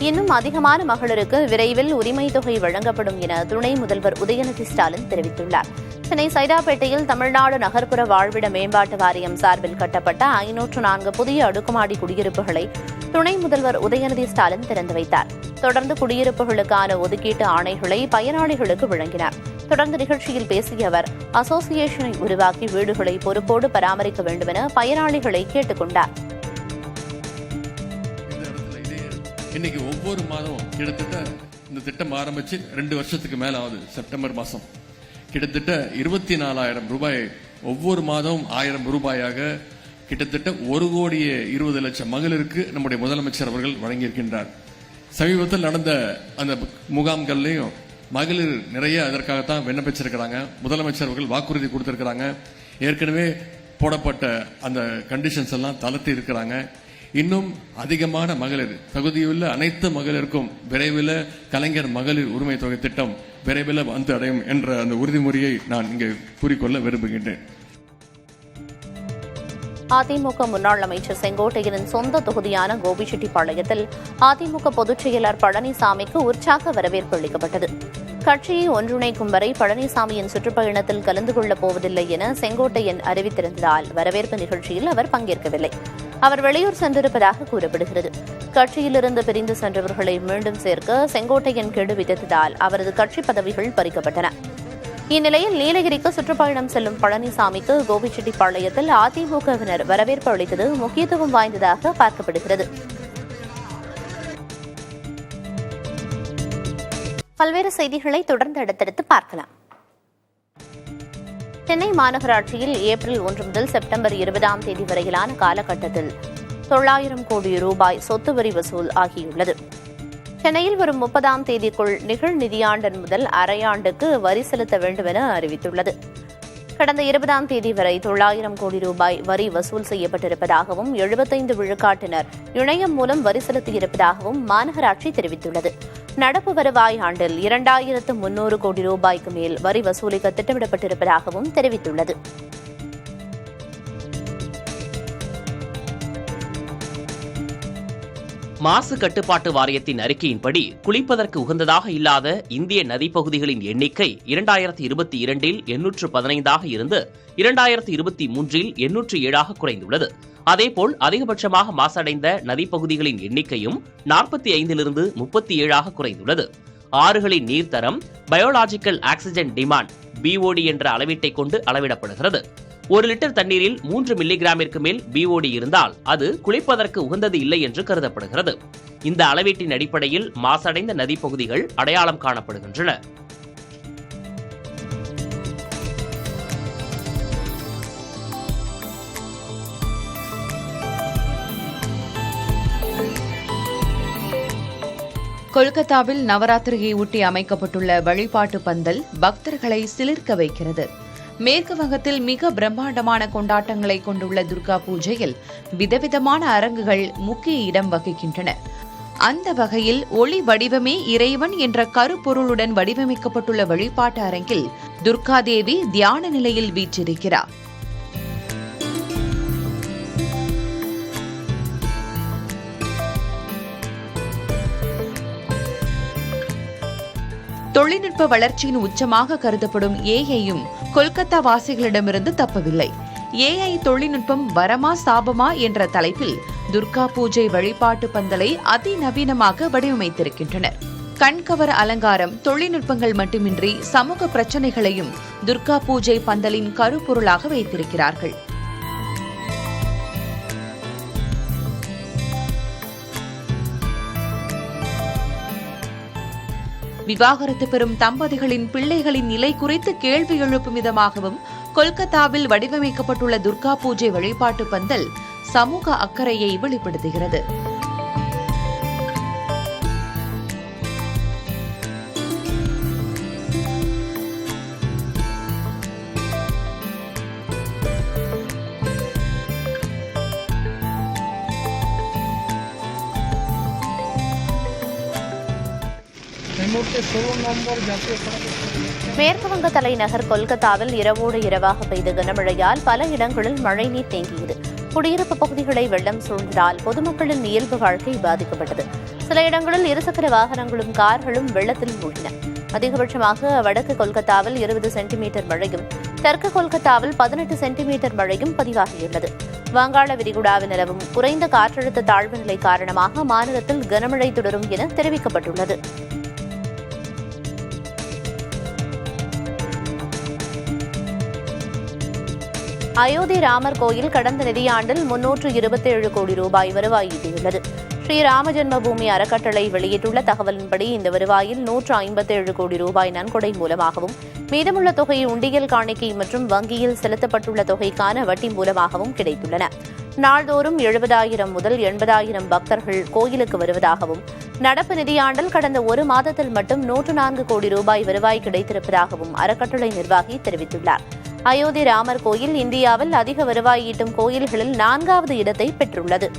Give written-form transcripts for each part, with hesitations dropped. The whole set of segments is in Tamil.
இன்னும் அதிகமான மகளிருக்கு விரைவில் உரிமை தொகை வழங்கப்படும் என துணை முதல்வர் உதயநிதி ஸ்டாலின் தெரிவித்துள்ளார். சென்னை சைதாப்பேட்டையில் தமிழ்நாடு நகர்ப்புற வாழ்விட மேம்பாட்டு வாரியம் சார்பில் கட்டப்பட்ட 504 புதிய அடுக்குமாடி குடியிருப்புகளை துணை முதல்வர் உதயநிதி ஸ்டாலின் திறந்து வைத்தார். தொடர்ந்து குடியிருப்புகளுக்கான ஒதுக்கீட்டு ஆணைகளை பயனாளிகளுக்கு வழங்கினார். தொடர்ந்து நிகழ்ச்சியில் பேசிய அவர், அசோசியேஷனை உருவாக்கி வீடுகளை பொறுப்போடு பராமரிக்க வேண்டும் என பயனாளிகளை கேட்டுக் கொண்டார். இன்னைக்கு ஒவ்வொரு மாதமும் கிட்டத்தட்ட இந்த திட்டம் ஆரம்பிச்சு 2 வருஷத்துக்கு மேல ஆகுது. செப்டம்பர் மாசம் கிட்டத்தட்ட 24,000 ரூபாய் ஒவ்வொரு மாதம் 1000 ரூபாயாக கிட்டத்தட்ட 1,20,00,000 மகளிருக்கு நம்முடைய முதலமைச்சர் அவர்கள் வழங்கியிருக்கின்றார். சமீபத்தில் நடந்த அந்த முகாம்கள்லையும் மகளிர் நிறைய அதற்காகத்தான் விண்ணப்பிச்சிருக்கிறாங்க. முதலமைச்சர் அவர்கள் வாக்குறுதி கொடுத்திருக்கிறாங்க. ஏற்கனவே போடப்பட்ட அந்த கண்டிஷன்ஸ் எல்லாம் தளர்த்தி இருக்கிறாங்க. இன்னும் அதிகமான மகளிர், தகுதியுள்ள அனைத்து மகளிருக்கும் விரைவில் கலைஞர் மகளிர் உரிமை தொகை திட்டம் விரைவில் வந்து அடையும் என்ற அந்த உறுதிமொழியை நான் இங்கே கூறிக்கொள்ள விரும்புகின்றேன். அதிமுக முன்னாள் அமைச்சர் செங்கோட்டையனின் சொந்த தொகுதியான கோபிச்செட்டிப்பாளையத்தில் அதிமுக பொதுச் செயலர் பழனிசாமிக்கு உற்சாக வரவேற்பு அளிக்கப்பட்டது. கட்சியை ஒன்றிணைக்கும் வரை பழனிசாமியின் சுற்றுப்பயணத்தில் கலந்து கொள்ளப் போவதில்லை என செங்கோட்டையன் அறிவித்திருந்ததால் வரவேற்பு நிகழ்ச்சியில் அவர் பங்கேற்கவில்லை. அவர் வெளியூர் சென்றிருப்பதாக கூறப்படுகிறது. கட்சியிலிருந்து பிரிந்து சென்றவர்களை மீண்டும் சேர்க்க செங்கோட்டையன் கெடு விதித்ததால் அவரது கட்சி பதவிகள் பறிக்கப்பட்டன. இந்நிலையில் நீலகிரிக்கு சுற்றுப்பயணம் செல்லும் பழனிசாமிக்கு கோபிச்செட்டிப்பாளையத்தில் அதிமுகவினர் வரவேற்பு அளித்தது முக்கியத்துவம் வாய்ந்ததாக பார்க்கப்படுகிறது. பல்வேறு செய்திகளை தொடர்ந்து அடுத்தடுத்து பார்க்கலாம். சென்னை மாநகராட்சியில் ஏப்ரல் 1 முதல் செப்டம்பர் 20ஆம் தேதி வரையிலான காலகட்டத்தில் 900 கோடி ரூபாய் சொத்து வரி வசூல் ஆகியுள்ளது. சென்னையில் வரும் 30ஆம் தேதிக்குள் நிகழ் நிதியாண்டு முதல் அரையாண்டுக்கு வரி செலுத்த வேண்டும் என அறிவித்துள்ளது. கடந்த 20ஆம் தேதி வரை 900 கோடி ரூபாய் வரி வசூல் செய்யப்பட்டிருப்பதாகவும் 75 விழுக்காட்டினர் இணையம் மூலம் வரி செலுத்தியிருப்பதாகவும் மாநகராட்சி தெரிவித்துள்ளது. நடப்பு வருவாய் ஆண்டில் 2300 கோடி ரூபாய்க்கு மேல் வரி வசூலிக்க திட்டமிடப்பட்டிருப்பதாகவும் தெரிவித்துள்ளது. மாசு கட்டுப்பாட்டு வாரியத்தின் அறிக்கையின்படி குளிப்பதற்கு உகந்ததாக இல்லாத இந்திய நதிப்பகுதிகளின் எண்ணிக்கை 2022இல் 815ஆக இருந்து 2023இல் 807ஆக குறைந்துள்ளது. அதேபோல் அதிகபட்சமாக மாசடைந்த நதிப்பகுதிகளின் எண்ணிக்கையும் 45லிருந்து 37ஆக குறைந்துள்ளது. ஆறுகளின் நீர்த்தரம் பயோலாஜிக்கல் ஆக்சிஜன் டிமாண்ட் BOD என்ற அளவீட்டை கொண்டு அளவிடப்படுகிறது. 1 லிட்டர் தண்ணீரில் 3 மில்லிகிராமிற்கு மேல் BOD இருந்தால் அது குளிப்பதற்கு உகந்தது இல்லை என்று கருதப்படுகிறது. இந்த அளவீட்டின் அடிப்படையில் மாசடைந்த நதிப்பகுதிகள் அடையாளம் காணப்படுகின்றன. கொல்கத்தாவில் நவராத்திரியை ஒட்டி அமைக்கப்பட்டுள்ள வழிபாட்டு பந்தல் பக்தர்களை சிலிர்க்க வைக்கிறது. மேற்கு வங்கத்தில் மிக பிரம்மாண்டமான கொண்டாட்டங்களை கொண்டுள்ள துர்கா பூஜையில் விதவிதமான அரங்குகள் முக்கிய இடம் வகிக்கின்றன. அந்த வகையில் ஒளி வடிவமே இறைவன் என்ற கருப்பொருளுடன் வடிவமைக்கப்பட்டுள்ள வழிபாட்டு அரங்கில் துர்கா தேவி தியான நிலையில் வீற்றிருக்கிறார். தொழில்நுட்ப வளர்ச்சியின் உச்சமாக கருதப்படும் ஏஐயும் கொல்கத்தா வாசிகளிடமிருந்து தப்பவில்லை. ஏஐ தொழில்நுட்பம் வரமா சாபமா என்ற தலைப்பில் துர்கா பூஜை வழிபாட்டு பந்தலை அதிநவீனமாக வடிவமைத்திருக்கின்றனர். கண்கவர அலங்காரம், தொழில்நுட்பங்கள் மட்டுமின்றி சமூக பிரச்சினைகளையும் துர்கா பூஜை பந்தலின் கருப்பொருளாக வைத்திருக்கிறார்கள். விவாகரத்து பெறும் தம்பதிகளின் பிள்ளைகளின் நிலை குறித்து கேள்வி எழுப்பும் விதமாகவும் கொல்கத்தாவில் வடிவமைக்கப்பட்டுள்ள துர்கா பூஜை வழிபாட்டு பந்தல் சமூக அக்கறையை வெளிப்படுத்துகிறது. மேற்குவங்க தலைநகர் கொல்கத்தாவில் இரவோடு இரவாக பெய்த கனமழையால் பல இடங்களில் மழைநீர் தேங்கியது. குடியிருப்பு பகுதிகளை வெள்ளம் சூழ்ந்ததால் பொதுமக்களின் இயல்பு வாழ்க்கை பாதிக்கப்பட்டது. சில இடங்களில் இருசக்கர வாகனங்களும் கார்களும் வெள்ளத்தில் மூழ்கின. அதிகபட்சமாக வடக்கு கொல்கத்தாவில் 20 சென்டிமீட்டர் மழையும் தெற்கு கொல்கத்தாவில் 18 சென்டிமீட்டர் மழையும் பதிவாகியுள்ளது. வங்காள விரிகுடாவில் நிலவும் குறைந்த காற்றழுத்த தாழ்வு நிலை காரணமாக மாநிலத்தில் கனமழை தொடரும் என தெரிவிக்கப்பட்டுள்ளது. அயோத்தி ராமர் கோயில் கடந்த நிதியாண்டில் 327 கோடி ரூபாய் வருவாய் ஈட்டியுள்ளது. ஸ்ரீ ராம ஜென்மபூமி அறக்கட்டளை வெளியிட்டுள்ள தகவலின்படி இந்த வருவாயில் 157 கோடி ரூபாய் நன்கொடை மூலமாகவும் மீதமுள்ள தொகை உண்டியல் காணிக்கை மற்றும் வங்கியில் செலுத்தப்பட்டுள்ள தொகைக்கான வட்டி மூலமாகவும் கிடைத்துள்ளன. நாள்தோறும் 70,000 முதல் 80,000 பக்தர்கள் கோயிலுக்கு வருவதாகவும் நடப்பு நிதியாண்டில் கடந்த ஒரு மாதத்தில் மட்டும் 104 கோடி ரூபாய் வருவாய் கிடைத்திருப்பதாகவும் அறக்கட்டளை நிர்வாகி தெரிவித்துள்ளார். அயோத்தி ராமர் கோயில் இந்தியாவில் அதிக வருவாய் ஈட்டும் கோயில்களில் 4வது இடத்தை பெற்றுள்ளது.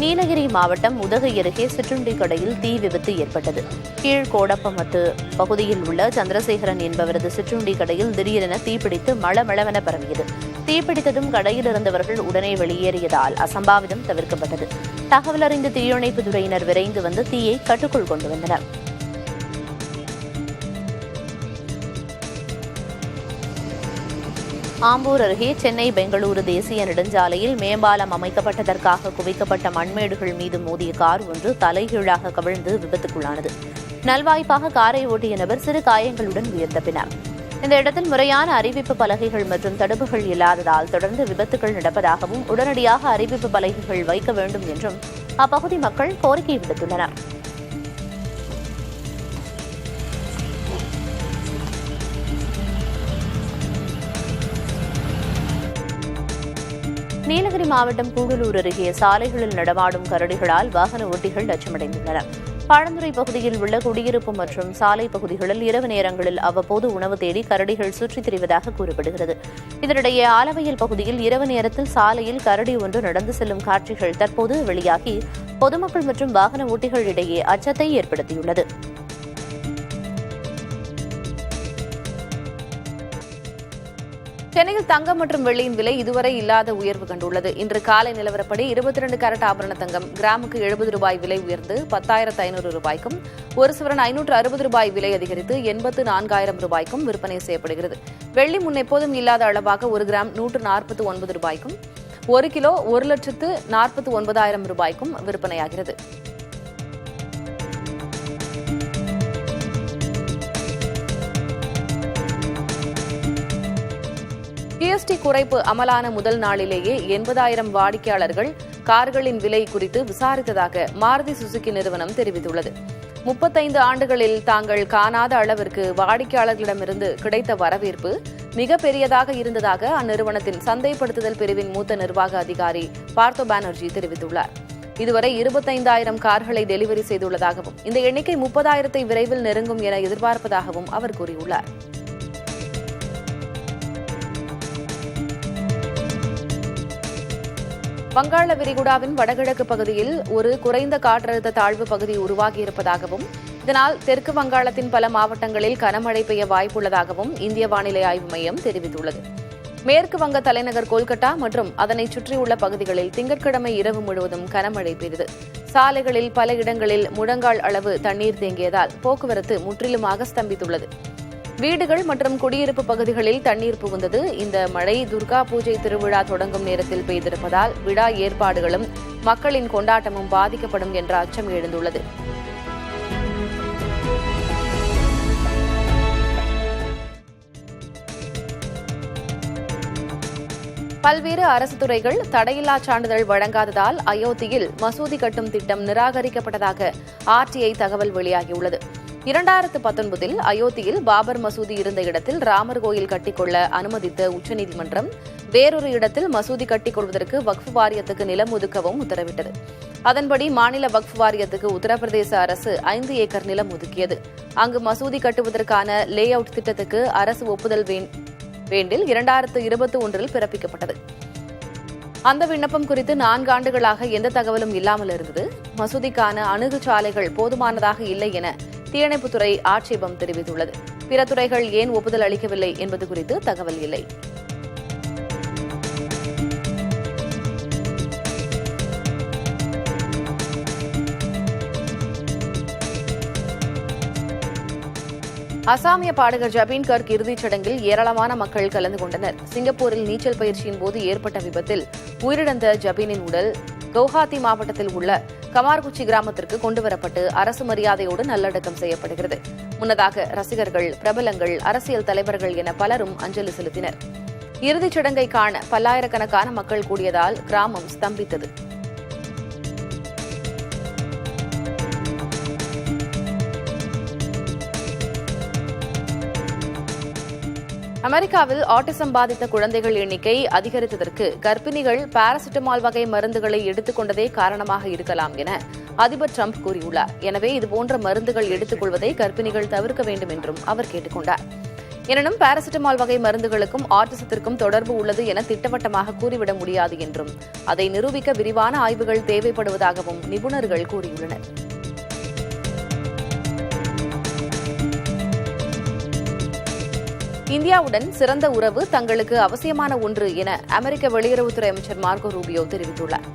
நீலகிரி மாவட்டம் உதகை அருகே சிற்றுண்டி கடையில் தீ விபத்து ஏற்பட்டது. கீழ்கோடப்பமட்டு பகுதியில் உள்ள சந்திரசேகரன் என்பவரது சிற்றுண்டி கடையில் திடீரென தீப்பிடித்து மளமளவென பரவியது. தீப்பிடித்ததும் கடையில் இருந்தவர்கள் உடனே வெளியேறியதால் அசம்பாவிதம் தவிர்க்கப்பட்டது. தகவல் அறிந்த தீயணைப்புத் துறையினர் விரைந்து வந்து தீயை கட்டுக்குள் கொண்டு வந்தனர். ஆம்பூர் அருகே சென்னை பெங்களூரு தேசிய நெடுஞ்சாலையில் மேம்பாலம் அமைக்கப்பட்டதற்காக குவிக்கப்பட்ட மண்மேடுகள் மீது மோதிய கார் ஒன்று தலைகீழாக கவிழ்ந்து விபத்துக்குள்ளானது. நல்வாய்ப்பாக காரை ஓட்டிய நபர் சிறு காயங்களுடன் உயிர் தப்பினார். இந்த இடத்தில் முறையான அறிவிப்பு பலகைகள் மற்றும் தடுப்புகள் இல்லாததால் தொடர்ந்து விபத்துகள் நடப்பதாகவும் உடனடியாக அறிவிப்பு பலகைகள் வைக்க வேண்டும் என்றும் அப்பகுதி மக்கள் கோரிக்கை விடுத்துள்ளனர். நீலகிரி மாவட்டம் கூடலூர் அருகே சாலைகளில் நடமாடும் கரடிகளால் வாகன ஓட்டிகள் அச்சமடைந்துள்ளனர். பாழந்துறை பகுதியில் உள்ள குடியிருப்பு மற்றும் சாலை பகுதிகளில் இரவு நேரங்களில் அவ்வப்போது உணவு தேடி கரடிகள் சுற்றித் திரிவதாக கூறப்படுகிறது. இதனிடையே ஆலவயல் பகுதியில் இரவு நேரத்தில் சாலையில் கரடி ஒன்று நடந்து செல்லும் காட்சிகள் தற்போது வெளியாகி பொதுமக்கள் மற்றும் வாகன ஓட்டிகளிடையே அச்சத்தை ஏற்படுத்தியுள்ளது. சென்னையில் தங்கம் மற்றும் வெள்ளியின் விலை இதுவரை இல்லாத உயர்வு கண்டுள்ளது. இன்று காலை நிலவரப்படி 22 கேரட் ஆபரண தங்கம் கிராமுக்கு 70 ரூபாய் விலை உயர்ந்து 10,500 ரூபாய்க்கும், ஒரு சவரன் 560 ரூபாய் விலை அதிகரித்து 84,000 ரூபாய்க்கும் விற்பனை செய்யப்படுகிறது. வெள்ளி முன்னெப்போதும் இல்லாத அளவாக 1 கிராம் 149 ரூபாய்க்கும், 1 கிலோ 1,49,000 ரூபாய்க்கும் விற்பனையாகிறது. ஜிஎஸ்டி குறைப்பு அமலான முதல் நாளிலேயே 80,000 வாடிக்கையாளர்கள் கார்களின் விலை குறித்து விசாரித்ததாக மாருதி சுசுகி நிறுவனம் தெரிவித்துள்ளது. 35 ஆண்டுகளில் தாங்கள் காணாத அளவிற்கு வாடிக்கையாளர்களிடமிருந்து கிடைத்த வரவேற்பு மிக பெரியதாக இருந்ததாக அந்நிறுவனத்தின் சந்தைப்படுத்துதல் பிரிவின் மூத்த நிர்வாக அதிகாரி பார்த்தோ பானர்ஜி தெரிவித்துள்ளார். இதுவரை 25,000 கார்களை டெலிவரி செய்துள்ளதாகவும் இந்த எண்ணிக்கை 30,000 விரைவில் நெருங்கும் என எதிர்பார்ப்பதாகவும் அவர் கூறியுள்ளார். வங்காள விரிகுடாவின் வடகிழக்கு பகுதியில் ஒரு குறைந்த காற்றழுத்த தாழ்வு பகுதி உருவாகியிருப்பதாகவும் இதனால் தெற்கு வங்காளத்தின் பல மாவட்டங்களில் கனமழை பெய்ய வாய்ப்புள்ளதாகவும் இந்திய வானிலை ஆய்வு மையம் தெரிவித்துள்ளது. மேற்கு வங்க தலைநகர் கொல்கத்தா மற்றும் அதனை சுற்றியுள்ள பகுதிகளில் திங்கட்கிழமை இரவு முழுவதும் கனமழை பெய்தது. சாலைகளில் பல இடங்களில் முழங்கால் அளவு தண்ணீர் தேங்கியதால் போக்குவரத்து முற்றிலுமாக ஸ்தம்பித்துள்ளது. வீடுகள் மற்றும் குடியிருப்பு பகுதிகளில் தண்ணீர் புகுந்தது. இந்த மழை துர்கா பூஜை திருவிழா தொடங்கும் நேரத்தில் பெய்திருப்பதால் விழா ஏற்பாடுகளும் மக்களின் கொண்டாட்டமும் பாதிக்கப்படும் என்ற அச்சம் எழுந்துள்ளது. பல்வேறு அரசு துறைகள் தடையில்லா சான்றிதழ் வழங்காததால் அயோத்தியில் மசூதி கட்டும் திட்டம் நிராகரிக்கப்பட்டதாக ஆர்டிஐ தகவல் வெளியாகியுள்ளது. 2019 அயோத்தியில் பாபர் மசூதி இருந்த இடத்தில் ராமர் கோயில் கட்டிக்கொள்ள அனுமதித்த உச்சநீதிமன்றம் வேறொரு இடத்தில் மசூதி கட்டிக்கொள்வதற்கு வக்ஃப் வாரியத்துக்கு நிலம் ஒதுக்கவும் உத்தரவிட்டது. அதன்படி மாநில வக்ஃப் வாரியத்துக்கு உத்தரப்பிரதேச அரசு 5 ஏக்கர் நிலம் ஒதுக்கியது. அங்கு மசூதி கட்டுவதற்கான லே அவுட் திட்டத்துக்கு அரசு ஒப்புதல் வேண்டில் 2021 பிறப்பிக்கப்பட்டது. அந்த விண்ணப்பம் குறித்து 4 ஆண்டுகளாக எந்த தகவலும் இல்லாமல் இருந்தது. மசூதிக்கான அணுகுச்சாலைகள் போதுமானதாக இல்லை என தீயணைப்புத்துறை ஆட்சேபம் தெரிவித்துள்ளது. பிற துறைகள் ஏன் ஒப்புதல் அளிக்கவில்லை என்பது குறித்து தகவல் இல்லை. அசாமிய பாடகர் ஜபீன் கர்க் இறுதிச் சடங்கில் ஏராளமான மக்கள் கலந்து கொண்டனர். சிங்கப்பூரில் நீச்சல் பயிற்சியின் போது ஏற்பட்ட விபத்தில் உயிரிழந்த ஜபீனின் உடல் கவுஹாத்தி மாவட்டத்தில் உள்ள கமார்குச்சி கிராமத்திற்கு கொண்டுவரப்பட்டு அரசு மரியாதையோடு நல்லடக்கம் செய்யப்படுகிறது. முன்னதாக ரசிகர்கள், பிரபலங்கள், அரசியல் தலைவர்கள் என பலரும் அஞ்சலி செலுத்தினர். இறுதிச் சடங்கை காண பல்லாயிரக்கணக்கான மக்கள் கூடியதால் கிராமம் ஸ்தம்பித்தது. அமெரிக்காவில் ஆட்டிசம் பாதித்த குழந்தைகள் எண்ணிக்கை அதிகரித்ததற்கு கர்ப்பிணிகள் பாராசிட்டமால் வகை மருந்துகளை எடுத்துக் கொண்டதே காரணமாக இருக்கலாம் என அதிபர் டிரம்ப் கூறியுள்ளார். எனவே இதுபோன்ற மருந்துகள் எடுத்துக் கொள்வதை கர்ப்பிணிகள் தவிர்க்க வேண்டும் என்றும் அவர் கேட்டுக் கொண்டார். எனினும் பாராசிட்டமால் வகை மருந்துகளுக்கும் ஆட்டிசத்திற்கும் தொடர்பு உள்ளது என திட்டவட்டமாக கூறிவிட முடியாது என்றும் அதை நிரூபிக்க விரிவான ஆய்வுகள் தேவைப்படுவதாகவும் நிபுணர்கள் கூறியுள்ளனர். இந்தியாவுடன் சிறந்த உறவு தங்களுக்கு அவசியமான ஒன்று என அமெரிக்க வெளியுறவுத்துறை அமைச்சர் மார்கோ ரூபியோ தெரிவித்துள்ளார்.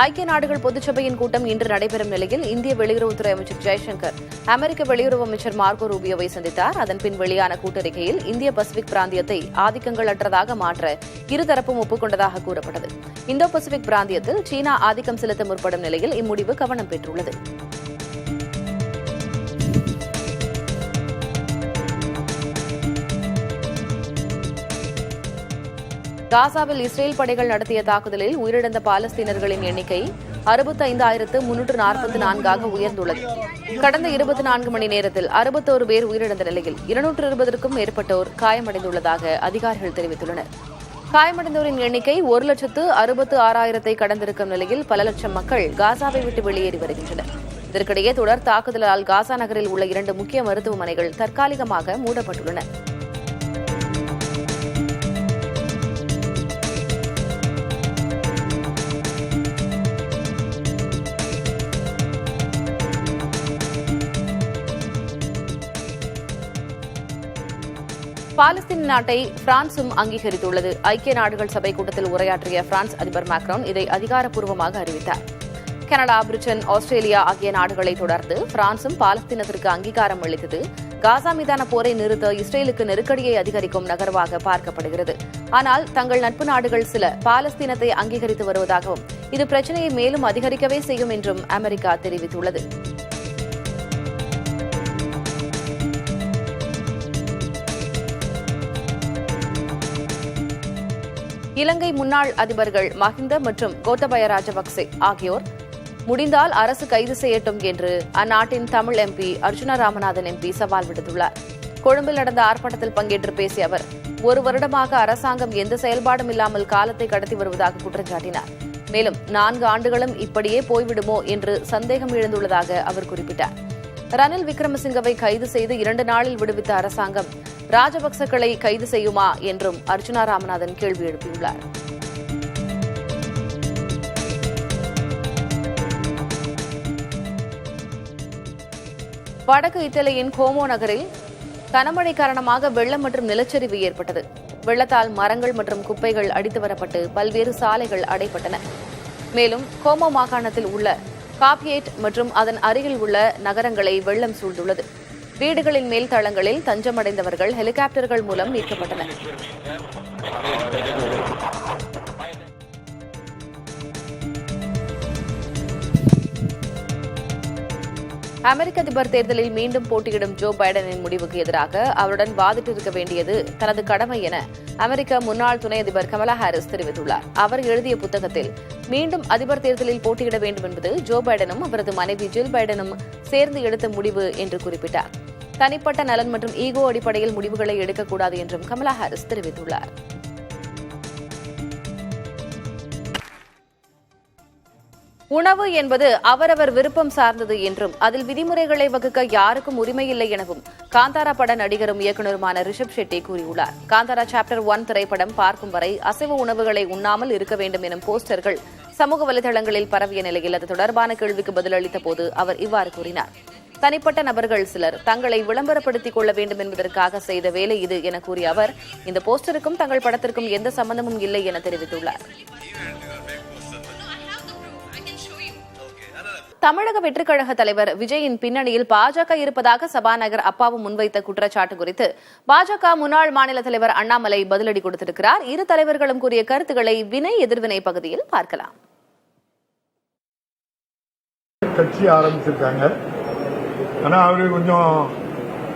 ஐக்கிய நாடுகள் பொதுச்சபையின் கூட்டம் இன்று நடைபெறும் நிலையில் இந்திய வெளியுறவுத்துறை அமைச்சர் ஜெய்சங்கர் அமெரிக்க வெளியுறவு அமைச்சர் மார்கோ ரூபியோவை சந்தித்தார். அதன்பின் வெளியான கூட்டறிக்கையில் இந்திய பசிபிக் பிராந்தியத்தை ஆதிக்கங்கள் அற்றதாக மாற்ற இருதரப்பும் ஒப்புக்கொண்டதாக கூறப்பட்டது. இந்தோ பசிபிக் பிராந்தியத்தில் சீனா ஆதிக்கம் செலுத்த முற்படும் நிலையில் இம்முடிவு கவனம் பெற்றுள்ளது. காசாவில் இஸ்ரேல் படைகள் நடத்திய தாக்குதலில் உயிரிழந்த பாலஸ்தீனர்களின் எண்ணிக்கை 65,344 உயர்ந்துள்ளது. கடந்த 24 மணி நேரத்தில் 61 பேர் உயிரிழந்த நிலையில் 220க்கும் மேற்பட்டோர் காயமடைந்துள்ளதாக அதிகாரிகள் தெரிவித்துள்ளனர். காயமடைந்தோரின் எண்ணிக்கை 1,66,000 கடந்திருக்கும் நிலையில் பல லட்சம் மக்கள் காசாவை விட்டு வெளியேறி வருகின்றனர். இதற்கிடையே தொடர் தாக்குதலால் காசா நகரில் உள்ள 2 முக்கிய மருத்துவமனைகள் தற்காலிகமாக மூடப்பட்டுள்ளன. பாலஸ்தீன நாட்டை பிரான்சும் அங்கீகரித்துள்ளது. ஐக்கிய நாடுகள் சபை கூட்டத்தில் உரையாற்றிய பிரான்ஸ் அதிபர் மேக்ரான் இதை அதிகாரப்பூர்வமாக அறிவித்தார். கனடா, பிரிட்டன், ஆஸ்திரேலியா ஆகிய நாடுகளை தொடர்ந்து பிரான்சும் பாலஸ்தீனத்திற்கு அங்கீகாரம் அளித்தது காசா மீதான போரை நிறுத்த இஸ்ரேலுக்கு நெருக்கடியை அதிகரிக்கும் நகர்வாக பார்க்கப்படுகிறது. ஆனால் தங்கள் நட்பு நாடுகள் சில பாலஸ்தீனத்தை அங்கீகரித்து வருவதாகவும் இது பிரச்சினையை மேலும் அதிகரிக்கவே செய்யும் என்றும் அமெரிக்கா தெரிவித்துள்ளது. இலங்கை முன்னாள் அதிபர்கள் மஹிந்த மற்றும் கோத்தபய ராஜபக்சே ஆகியோர் முடிந்தால் அரசு கைது செய்யட்டும் என்று அந்நாட்டின் தமிழ் எம்பி அர்ஜுன ராமநாதன் எம்பி சவால் விடுத்துள்ளார். கொழும்பில் நடந்த ஆர்ப்பாட்டத்தில் பங்கேற்று பேசிய அவர் 1 வருடமாக அரசாங்கம் எந்த செயல்பாடும் இல்லாமல் காலத்தை கடத்தி வருவதாக குற்றம் சாட்டினார். மேலும் 4 ஆண்டுகளும் இப்படியே போய்விடுமோ என்று சந்தேகம் எழுந்துள்ளதாக அவர் குறிப்பிட்டார். ரணில் விக்ரமசிங்கவை கைது செய்து 2 நாளில் விடுவித்த அரசாங்கம் ராஜபக்சக்களை கைது செய்யுமா என்றும் அர்ஜுனா ராமநாதன் கேள்வி எழுப்பியுள்ளார். வடக்கு இத்தாலியின் கோமோ நகரில் கனமழை காரணமாக வெள்ளம் மற்றும் நிலச்சரிவு ஏற்பட்டது. வெள்ளத்தால் மரங்கள் மற்றும் குப்பைகள் அடித்து வரப்பட்டு பல்வேறு சாலைகள் அடைபட்டன. மேலும் கோமோ மாகாணத்தில் உள்ள காப்பியேட் மற்றும் அதன் அருகில் உள்ள நகரங்களை வெள்ளம் சூழ்ந்துள்ளது. வீடுகளின் மேல் தளங்களில் தஞ்சமடைந்தவர்கள் ஹெலிகாப்டர்கள் மூலம் மீட்கப்பட்டனர். அமெரிக்க அதிபர் தேர்தலில் மீண்டும் போட்டியிடும் ஜோ பைடனின் முடிவுக்கு எதிராக அவருடன் வாதிட்டிருக்க வேண்டியது தனது கடமை என அமெரிக்க முன்னாள் துணை அதிபர் கமலா ஹாரிஸ் தெரிவித்துள்ளார். அவர் எழுதிய புத்தகத்தில் மீண்டும் அதிபர் தேர்தலில் போட்டியிட வேண்டும் என்பது ஜோ பைடனும் அவரது மனைவி ஜில் பைடனும் சேர்ந்து எடுத்த முடிவு என்று குறிப்பிட்டார். தனிப்பட்ட நலன் மற்றும் ஈகோ அடிப்படையில் முடிவுகளை எடுக்கக்கூடாது என்றும் கமலா ஹாரிஸ் தெரிவித்துள்ளார். உணவு என்பது அவரவர் விருப்பம் சார்ந்தது என்றும் அதில் விதிமுறைகளை வகுக்க யாருக்கும் உரிமையில்லை எனவும் காந்தாரா பட நடிகரும் இயக்குநருமான ரிஷப் ஷெட்டி கூறியுள்ளார். காந்தாரா சாப்டர் 1 திரைப்படம் பார்க்கும் வரை அசைவ உணவுகளை உண்ணாமல் இருக்க வேண்டும் எனும் போஸ்டர்கள் சமூக வலைதளங்களில் பரவிய நிலையில் அது தொடர்பான கேள்விக்கு பதிலளித்த போது அவர் இவ்வாறு கூறினார். தனிப்பட்ட நபர்கள் சிலர் தங்களை விளம்பரப்படுத்திக் கொள்ள வேண்டும் என்பதற்காக செய்த வேலை இது என கூறிய அவர் இந்த போஸ்டருக்கும் தங்கள் படத்திற்கும் எந்த சம்பந்தமும் இல்லை என தெரிவித்துள்ளார். தமிழக வெற்றிக் கழக தலைவர் விஜயின் பின்னணியில் பாஜக இருப்பதாக சபாநாயகர் அப்பாவு முன்வைத்த குற்றச்சாட்டு குறித்து பாஜக முன்னாள் மாநில தலைவர் அண்ணாமலை பதிலடி கொடுத்திருக்கிறார். இரு தலைவர்களும் கூறிய கருத்துக்களை வினை எதிர்வினை பகுதியில் பார்க்கலாம். கட்சி ஆரம்பிச்சிருக்காங்க. ஆனா அவரு கொஞ்சம்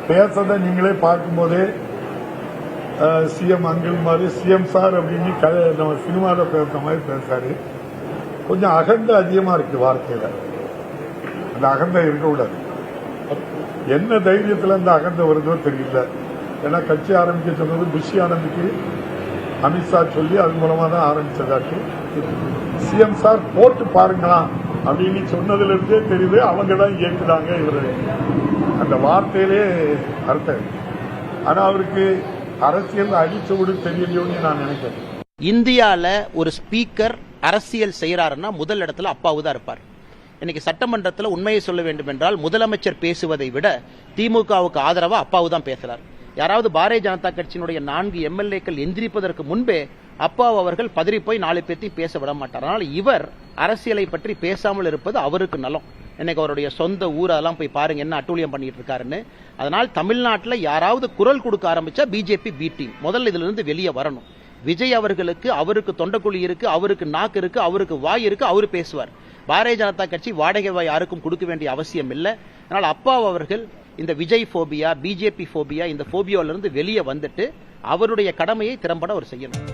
பேசத நீங்களே பார்க்கும்போதே சிஎம் அங்கிள் மாதிரி சிஎம் சார் அப்படின்னு நம்ம சினிமாவில் பேசுற மாதிரி பேசுறாரு. கொஞ்சம் அகந்த அதிகமா இருக்கு வார்த்தையில. அந்த அகந்த இருக்கக்கூடாது. என்ன தைரியத்துல அந்த அகந்த வருதோ தெரியல. ஏன்னா கட்சி ஆரம்பிக்க சொன்னது புஷி ஆனந்துக்கு அமித்ஷா சொல்லி அது மூலமா தான் ஆரம்பிச்சதாட்டு. சிஎம் சார் போட்டு பாருங்களா அப்படின்னு சொன்னதுல இருந்தே தெரியுது அவங்க தான் இயக்குறாங்க இவரு. அந்த வார்த்தையிலே அர்த்தம். ஆனா அவருக்கு அரசியல் அடிச்சோடு தெரியலையோன்னு நான் நினைக்கிறேன். இந்தியாவில் ஒரு ஸ்பீக்கர் அரசியல் செய்யறாருன்னா முதல் இடத்துல அப்பாவு தான் இருப்பார். இன்னைக்கு சட்டமன்றத்தில் உண்மையை சொல்ல வேண்டும் என்றால் முதலமைச்சர் பேசுவதை விட திமுகவுக்கு ஆதரவா அப்பாவு தான் பேசுறார். யாராவது பாரதிய ஜனதா கட்சியினுடைய 4 எம்எல்ஏக்கள் எந்திரிப்பதற்கு முன்பே அப்பாவு அவர்கள் பதறி போய் 4 பேர்த்தையும் பேச விட மாட்டார். அதனால் இவர் அரசியலை பற்றி பேசாமல் இருப்பது அவருக்கு நலம். இன்னைக்கு அவருடைய சொந்த ஊரெல்லாம் போய் பாருங்க என்ன அட்டூழியம் பண்ணிட்டு இருக்காருன்னு. அதனால் தமிழ்நாட்டில் யாராவது குரல் கொடுக்க ஆரம்பிச்சா பிஜேபி பி டீம் முதல்ல இதுல இருந்து வெளியே வரணும். விஜய் அவர்களுக்கு அவருக்கு தொண்டக்குழி இருக்கு, அவருக்கு நாக்கு இருக்கு, அவருக்கு வாய் இருக்கு, அவரு பேசுவார். பாரதிய ஜனதா கட்சி வாடகை வாய் யாருக்கும் கொடுக்க வேண்டிய அவசியம் இல்லை. அதனால் அப்பாவு அவர்கள் இந்த விஜய் போபியா, பிஜேபி போபியா, இந்த போபியாவில இருந்து வெளியே வந்துட்டு அவருடைய கடமையை திறம்பட அவர் செய்யணும்.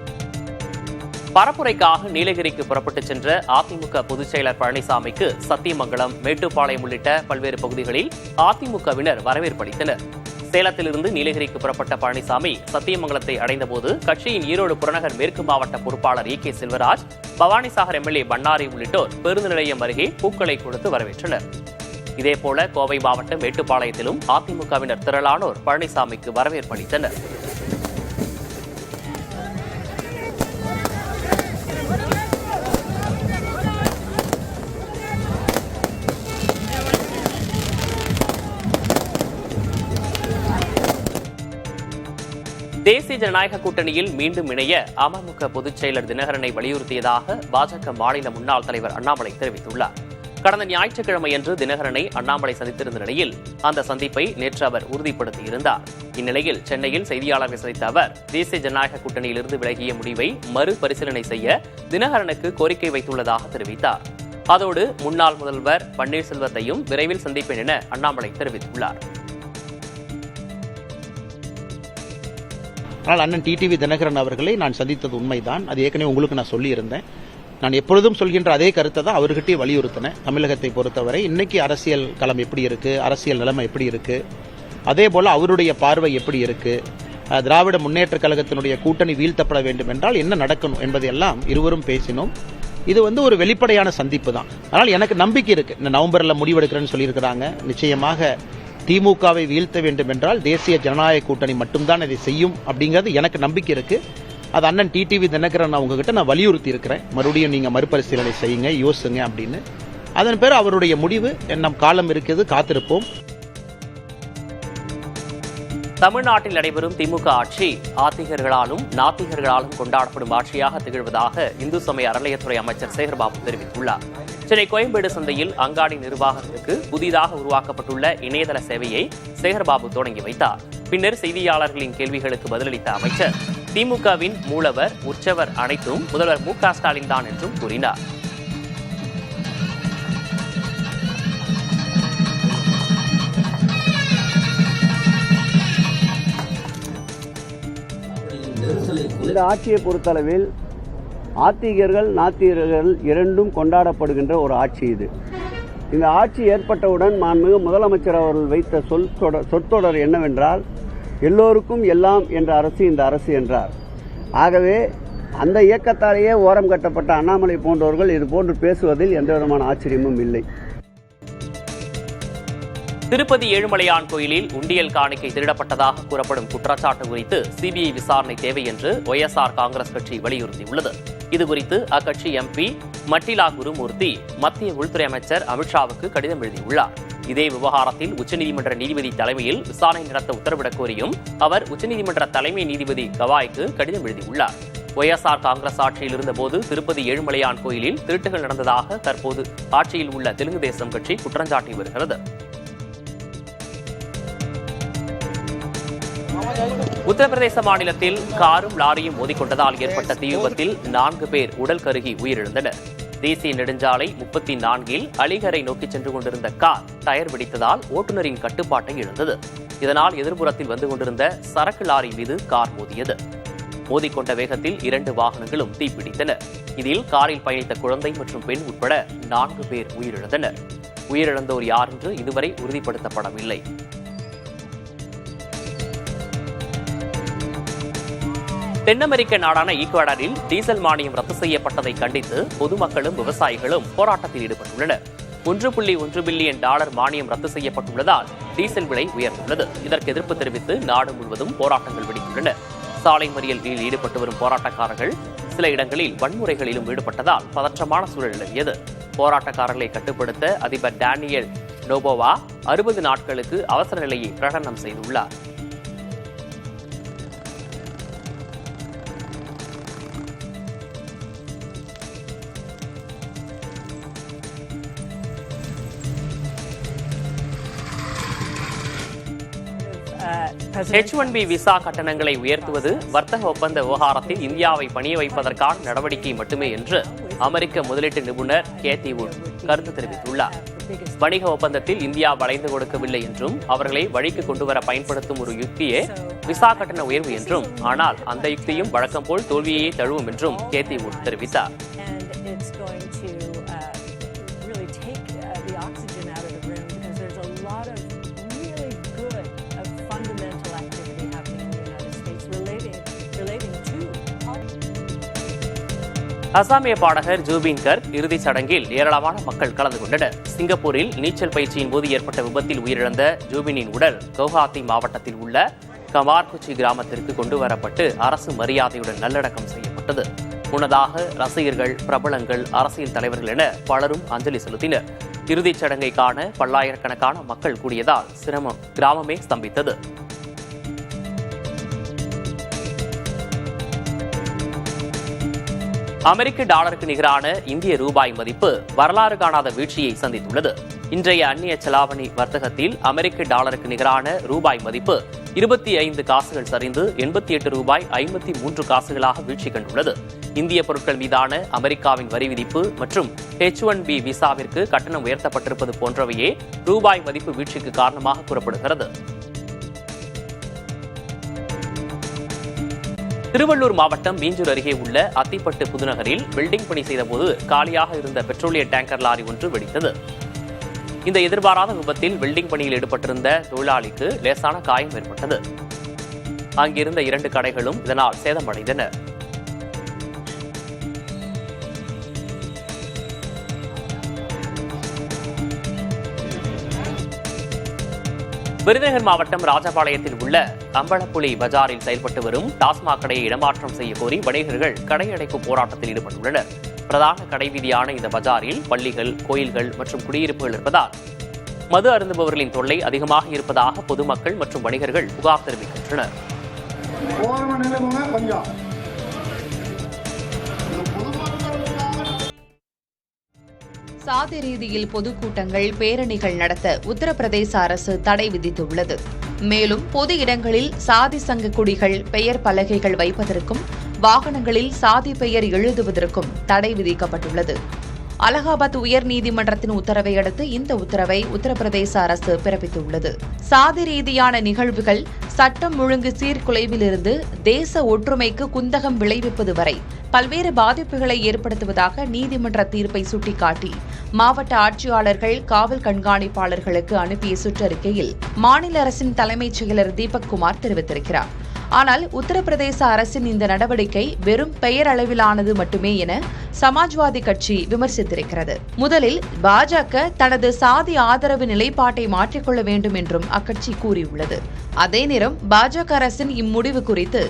பரப்புரைக்காக நீலகிரிக்கு புறப்பட்டு சென்ற அதிமுக பொதுச் செயலர் பழனிசாமிக்கு சத்தியமங்கலம், மேட்டுப்பாளையம் உள்ளிட்ட பல்வேறு பகுதிகளில் அதிமுகவினர் வரவேற்பு அளித்தனர். சேலத்திலிருந்து நீலகிரிக்கு புறப்பட்ட பழனிசாமி சத்தியமங்கலத்தை அடைந்தபோது கட்சியின் ஈரோடு புறநகர் மேற்கு மாவட்ட பொறுப்பாளர் ஏ.கே. செல்வராஜ், பவானிசாகர் எம்எல்ஏ பன்னாரி உள்ளிட்டோர் பேருந்து நிலையம் அருகே பூக்களை கொடுத்து வரவேற்றனர். இதேபோல கோவை மாவட்டம் மேட்டுப்பாளையத்திலும் அதிமுகவினர் திரளானோர் பழனிசாமிக்கு வரவேற்பு அளித்தனர். தேசிய ஜனநாயக கூட்டணியில் மீண்டும் இணைய அமமுக பொதுச் செயலர் தினகரனை வலியுறுத்தியதாக பாஜக மாநில முன்னாள் தலைவர் அண்ணாமலை தெரிவித்துள்ளார். கடந்த ஞாயிற்றுக்கிழமையன்று தினகரனை அண்ணாமலை சந்தித்திருந்த நிலையில் அந்த சந்திப்பை நேற்று அவர் உறுதிப்படுத்தியிருந்தார். இந்நிலையில் சென்னையில் செய்தியாளர்களை சந்தித்த அவர் தேசிய ஜனநாயக கூட்டணியிலிருந்து விலகிய முடிவை மறுபரிசீலனை செய்ய தினகரனுக்கு கோரிக்கை வைத்துள்ளதாக தெரிவித்தார். அதோடு முன்னாள் முதல்வர் பன்னீர்செல்வத்தையும் விரைவில் சந்திப்பேன் என அண்ணாமலை தெரிவித்துள்ளார். ஆனால் அண்ணன் டிடிவி தினகரன் அவர்களை நான் சந்தித்தது உண்மைதான். அது ஏற்கனவே உங்களுக்கு நான் சொல்லியிருந்தேன். நான் எப்பொழுதும் சொல்கின்ற அதே கருத்தை தான் அவர்கிட்டே வலியுறுத்தினேன். தமிழகத்தை பொறுத்தவரை இன்னைக்கு அரசியல் களம் எப்படி இருக்கு, அரசியல் நிலைமை எப்படி இருக்கு, அதே போல அவருடைய பார்வை எப்படி இருக்கு, திராவிட முன்னேற்ற கழகத்தினுடைய கூட்டணி வீழ்த்தப்பட வேண்டும் என்றால் என்ன நடக்கணும் என்பதையெல்லாம் இருவரும் பேசினோம். இது ஒரு வெளிப்படையான சந்திப்பு தான். ஆனால் எனக்கு நம்பிக்கை இருக்கு. இந்த நவம்பர்ல முடிவெடுக்கிறேன்னு சொல்லியிருக்கிறாங்க. நிச்சயமாக திமுகவை வீழ்த்த வேண்டும் என்றால் தேசிய ஜனநாயக கூட்டணி மட்டும்தான் இதை செய்யும் அப்படிங்கிறது எனக்கு நம்பிக்கை இருக்கு. அது அண்ணன் டிடிவி தினகரன் அவங்ககிட்ட நான் வலியுறுத்தி இருக்கிறேன். மறுபடியும் நீங்க மறுபரிசீலனை செய்யுங்க, யோசிங்க அப்படின்னு. அதன் பேர் அவருடைய முடிவு. நம் காலம் இருக்கிறது, காத்திருப்போம். தமிழ்நாட்டில் நடைபெறும் திமுக ஆட்சி ஆத்திகர்களாலும் நாத்திகர்களாலும் கொண்டாடப்படும் ஆட்சியாக திகழ்வதாக இந்து சமய அறநிலையத்துறை அமைச்சர் சேகர்பாபு தெரிவித்துள்ளார். சென்னை கோயம்பேடு சந்தையில் அங்காடி நிர்வாகத்திற்கு புதிதாக உருவாக்கப்பட்டுள்ள இணையதள சேவையை சேகர்பாபு தொடங்கி வைத்தார். பின்னர் செய்தியாளர்களின் கேள்விகளுக்கு பதிலளித்த அமைச்சர் திமுகவின் மூலவர், உற்சவர் அனைத்தும் முதல்வர் மு.க. ஸ்டாலின் தான் என்றும் கூறினார். இந்த ஆட்சியை பொறுத்தளவில் ஆத்திகர்கள் நாத்திகர்கள் இரண்டும் கொண்டாடப்படுகின்ற ஒரு ஆட்சி இது. இந்த ஆட்சி ஏற்பட்டவுடன் மாண்புமிகு முதலமைச்சர் அவர்கள் வைத்த சொற்றொடர் என்னவென்றால், எல்லோருக்கும் எல்லாம் என்ற அரசு இந்த அரசு என்றார். ஆகவே அந்த இயக்கத்தாலேயே ஓரம் கட்டப்பட்ட அண்ணாமலை போன்றவர்கள் இது போன்று பேசுவதில் எந்த விதமான ஆச்சரியமும் இல்லை. திருப்பதி ஏழுமலையான் கோயிலில் உண்டியல் காணிக்கை திருடப்பட்டதாக கூறப்படும் குற்றச்சாட்டு குறித்து சிபிஐ விசாரணை தேவை என்று ஒய்எஸ்ஆர் காங்கிரஸ் கட்சி வலியுறுத்தியுள்ளது. இதுகுறித்து அக்கட்சி எம்பி மட்டிலா குருமூர்த்தி மத்திய உள்துறை அமைச்சர் அமித்ஷாவுக்கு கடிதம் எழுதியுள்ளார். இதே விவகாரத்தில் உச்சநீதிமன்ற நீதிபதி தலைமையில் விசாரணை நடத்த உத்தரவிடக் கோரியும் அவர் உச்சநீதிமன்ற தலைமை நீதிபதி கவாய்க்கு கடிதம் எழுதியுள்ளார். ஒய்எஸ்ஆர் காங்கிரஸ் ஆட்சியில் இருந்தபோது திருப்பதி ஏழுமலையான் கோயிலில் திருட்டுகள் நடந்ததாக தற்போது ஆட்சியில் உள்ள தெலுங்கு தேசம் கட்சி குற்றஞ்சாட்டி வருகிறது. உத்தரப்பிரதேச மாநிலத்தில் காரும் லாரியும் மோதிக்கொண்டதால் ஏற்பட்ட தீ விபத்தில் 4 பேர் உடல் கருகி உயிரிழந்தனர். தேசிய நெடுஞ்சாலை 34 அலிகரை நோக்கி சென்று கொண்டிருந்த கார் டயர் வெடித்ததால் ஓட்டுநரின் கட்டுப்பாட்டை இழந்தது. இதனால் எதிர்புறத்தில் வந்து கொண்டிருந்த சரக்கு லாரி மீது கார் மோதியது. மோதிக்கொண்ட வேகத்தில் 2 வாகனங்களும் தீப்பிடித்தன. இதில் காரில் பயணித்த குழந்தை மற்றும் பெண் உட்பட 4 பேர் உயிரிழந்தனர். உயிரிழந்தோர் யார் என்று இதுவரை உறுதிப்படுத்தப்படவில்லை. தென் அமெரிக்க நாடான ஈக்வடாரில் டீசல் மானியம் ரத்து செய்யப்பட்டதை கண்டித்து பொதுமக்களும் விவசாயிகளும் போராட்டத்தில் ஈடுபட்டுள்ளனர். $1.1 பில்லியன் மானியம் ரத்து செய்யப்பட்டுள்ளதால் டீசல் விலை உயர்ந்துள்ளது. இதற்கு எதிர்ப்பு தெரிவித்து நாடு முழுவதும் போராட்டங்கள் வெடித்துள்ளன. சாலை மறியலில் ஈடுபட்டு வரும் போராட்டக்காரர்கள் சில இடங்களில் வன்முறைகளிலும் ஈடுபட்டதால் பதற்றமான சூழல் நிலவியது. போராட்டக்காரர்களை கட்டுப்படுத்த அதிபர் டேனியல் நோபோவா 60 நாட்களுக்கு அவசர நிலையை பிரகடனம் செய்துள்ளார். H-1B விசா கட்டணங்களை உயர்த்துவது வர்த்தக ஒப்பந்த விவகாரத்தில் இந்தியாவை பணிய வைப்பதற்கான நடவடிக்கை மட்டுமே என்று அமெரிக்க முதலீட்டு நிபுணர் கேத்தி வுட் கருத்து தெரிவித்துள்ளார். வணிக ஒப்பந்தத்தில் இந்தியா வளைந்து கொடுக்கவில்லை என்றும் அவர்களை வழிக்கு கொண்டுவர பயன்படுத்தும் ஒரு யுக்தியே விசா கட்டண உயர்வு என்றும், ஆனால் அந்த யுக்தியும் வழக்கம் போல் தோல்வியையே தழுவும் என்றும் கேத்தி வுட் தெரிவித்தார். அசாமிய பாடகர் ஜூபின் கர்க் இறுதிச் சடங்கில் ஏராளமான மக்கள் கலந்து கொண்டனர். சிங்கப்பூரில் நீச்சல் பயிற்சியின் போது ஏற்பட்ட விபத்தில் உயிரிழந்த ஜூபினின் உடல் கவுஹாத்தி மாவட்டத்தில் உள்ள கமார்குச்சி கிராமத்திற்கு கொண்டு வரப்பட்டு அரசு மரியாதையுடன் நல்லடக்கம் செய்யப்பட்டது. முன்னதாக ரசிகர்கள், பிரபலங்கள், அரசியல் தலைவர்கள் என பலரும் அஞ்சலி செலுத்தினர். இறுதிச் சடங்கை காண பல்லாயிரக்கணக்கான மக்கள் கூடியதால் கிராமமே ஸ்தம்பித்தது. அமெரிக்க டாலருக்கு நிகரான இந்திய ரூபாய் மதிப்பு வரலாறு காணாத வீழ்ச்சியை சந்தித்துள்ளது. இன்றைய அந்நிய செலாவணி வர்த்தகத்தில் அமெரிக்க டாலருக்கு நிகரான ரூபாய் மதிப்பு 25 காசுகள் சரிந்து $87.53 வீழ்ச்சி கண்டுள்ளது. இந்திய பொருட்கள் மீதான அமெரிக்காவின் வரி விதிப்பு மற்றும் H-1B விசாவிற்கு கட்டணம் உயர்த்தப்பட்டிருப்பது போன்றவையே ரூபாய் மதிப்பு வீழ்ச்சிக்கு காரணமாக கூறப்படுகிறது. திருவள்ளூர் மாவட்டம் மீஞ்சூர் அருகே உள்ள அத்திப்பட்டு புதுநகரில் பில்டிங் பணி செய்தபோது காலியாக இருந்த பெட்ரோலிய டேங்கர் லாரி ஒன்று வெடித்தது. இந்த எதிர்பாராத விபத்தில் பில்டிங் பணியில் ஈடுபட்டிருந்த தொழிலாளிக்கு லேசான காயம் ஏற்பட்டது. அங்கிருந்த 2 கடைகளும் இதனால் சேதமடைந்தன. விருதுநகர் மாவட்டம் ராஜபாளையத்தில் உள்ள அம்பலப்புலி பஜாரில் செயல்பட்டு வரும் டாஸ்மாக் கடையை இடமாற்றம் செய்ய கோரி வணிகர்கள் கடையடைப்பு போராட்டத்தில் ஈடுபட்டுள்ளனர். பிரதான கடை வீதியான இந்த பஜாரில் பள்ளிகள், கோயில்கள் மற்றும் குடியிருப்புகள் இருப்பதால் மது அருந்துபவர்களின் தொல்லை அதிகமாக இருப்பதாக பொதுமக்கள் மற்றும் வணிகர்கள் புகார் தெரிவிக்கின்றனர். சாதி ரீதியில் பொதுக்கூட்டங்கள், பேரணிகள் நடத்த உத்தரப்பிரதேச அரசு தடை விதித்துள்ளது. மேலும் பொது இடங்களில் சாதி சங்க கொடிகள், பெயர் பலகைகள் வைப்பதற்கும் வாகனங்களில் சாதி பெயர் எழுதுவதற்கும் தடை விதிக்கப்பட்டுள்ளது. அலகாபாத் உயர்நீதிமன்றத்தின் உத்தரவை அடுத்து இந்த உத்தரவை உத்தரப்பிரதேச அரசு பிறப்பித்துள்ளது. சாதி ரீதியான நிகழ்வுகள் சட்டம் ஒழுங்கு சீர்குலைவிலிருந்து தேச ஒற்றுமைக்கு குந்தகம் விளைவிப்பது வரை பல்வேறு பாதிப்புகளை ஏற்படுத்துவதாக நீதிமன்ற தீர்ப்பை சுட்டிக்காட்டி மாவட்ட ஆட்சியாளர்கள், காவல் கண்காணிப்பாளர்களுக்கு அனுப்பிய சுற்றறிக்கையில் மாநில அரசின் தலைமைச் செயலர் தீபக் குமார் தெரிவித்திருக்கிறார். ஆனால் உத்தரப்பிரதேச அரசின் இந்த நடவடிக்கை வெறும் பெயர் அளவிலானது மட்டுமே என சமாஜ்வாதி கட்சி விமர்சித்திருக்கிறது. முதலில் பாஜக தனது சாதி ஆதரவு நிலைப்பாட்டை மாற்றிக்கொள்ள வேண்டும் என்றும் அக்கட்சி கூறியுள்ளது. அதே நேரம் பாஜக அரசின் இம்முடிவு குறித்து